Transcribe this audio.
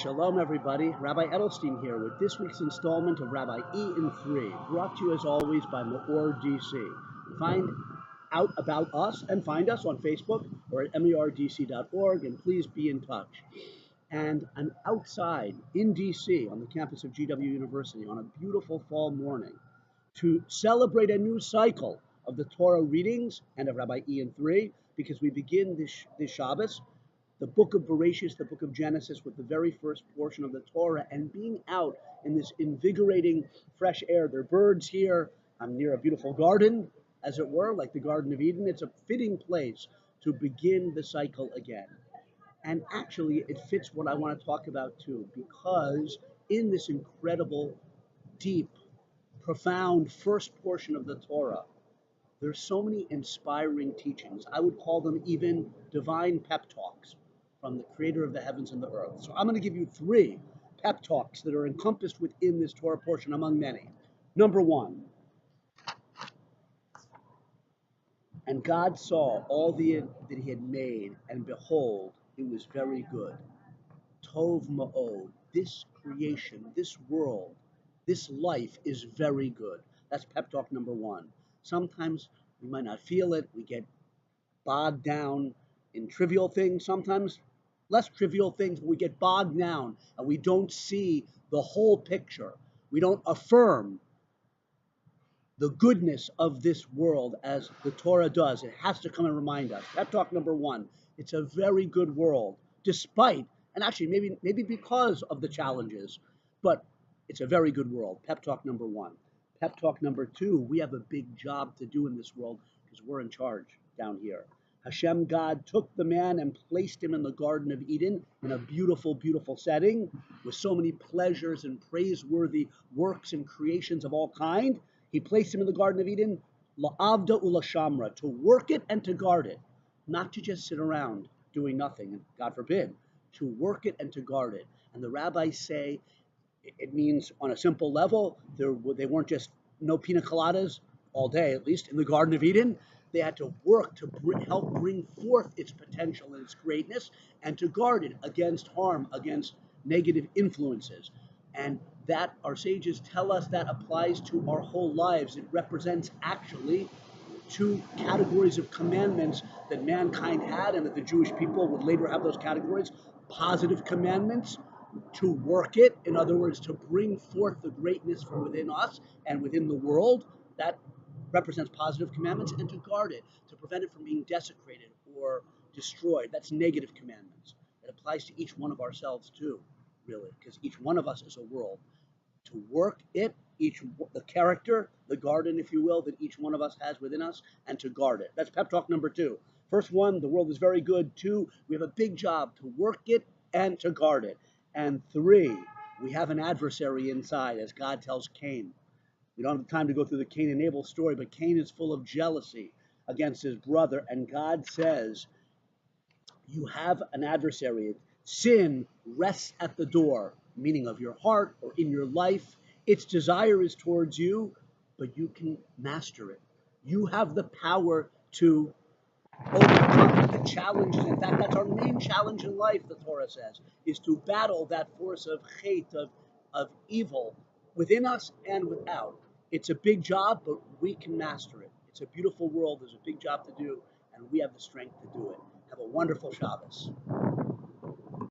Shalom, everybody. Rabbi Edelstein here with this week's installment of Rabbi E in 3, brought to you as always by MEOR DC. Find out about us and find us on Facebook or at meordc.org, and please be in touch. And I'm outside in DC on the campus of GW University on a beautiful fall morning to celebrate a new cycle of the Torah readings and of Rabbi E in 3, because we begin this Shabbos the book of Bereishis, the book of Genesis, with the very first portion of the Torah, and being out in this invigorating fresh air. There are birds here. I'm near a beautiful garden, as it were, like the Garden of Eden. It's a fitting place to begin the cycle again. And actually, it fits what I want to talk about too, because in this incredible, deep, profound first portion of the Torah, there's so many inspiring teachings. I would call them even divine pep talks from the creator of the heavens and the earth. So I'm going to give you 3 pep talks that are encompassed within this Torah portion among many. Number 1, and God saw all that he had made, and behold, it was very good. Tov ma'od, this creation, this world, this life is very good. That's pep talk number 1. Sometimes we might not feel it. We get bogged down in trivial things, sometimes less trivial things, but we get bogged down and we don't see the whole picture. We don't affirm the goodness of this world as the Torah does. It has to come and remind us. Pep talk number 1, it's a very good world, despite, and actually maybe because of the challenges, but it's a very good world. Pep talk number 1. Pep talk number 2, we have a big job to do in this world because we're in charge down here. Hashem, God, took the man and placed him in the Garden of Eden in a beautiful, beautiful setting with so many pleasures and praiseworthy works and creations of all kind. He placed him in the Garden of Eden, la'avda u'lashamra, to work it and to guard it, not to just sit around doing nothing, God forbid, to work it and to guard it. And the rabbis say it means on a simple level, they weren't just no pina coladas all day, at least in the Garden of Eden. They had to work to help bring forth its potential and its greatness, and to guard it against harm, against negative influences. And that, our sages tell us, that applies to our whole lives. It represents actually 2 categories of commandments that mankind had, and that the Jewish people would later have those categories. Positive commandments, to work it, in other words, to bring forth the greatness from within us and within the world. That represents positive commandments, and to guard it, to prevent it from being desecrated or destroyed. That's negative commandments. It applies to each one of ourselves too, really, because each one of us is a world. To work it, the character, the garden, if you will, that each one of us has within us, and to guard it. That's pep talk number 2. First one, the world is very good. 2, we have a big job to work it and to guard it. And 3, we have an adversary inside, as God tells Cain. We don't have time to go through the Cain and Abel story, but Cain is full of jealousy against his brother, and God says, you have an adversary. Sin rests at the door, meaning of your heart or in your life. Its desire is towards you, but you can master it. You have the power to overcome the challenges. In fact, that's our main challenge in life, the Torah says, is to battle that force of hate, of evil within us and without. It's a big job, but we can master it. It's a beautiful world. There's a big job to do, and we have the strength to do it. Have a wonderful Shabbos.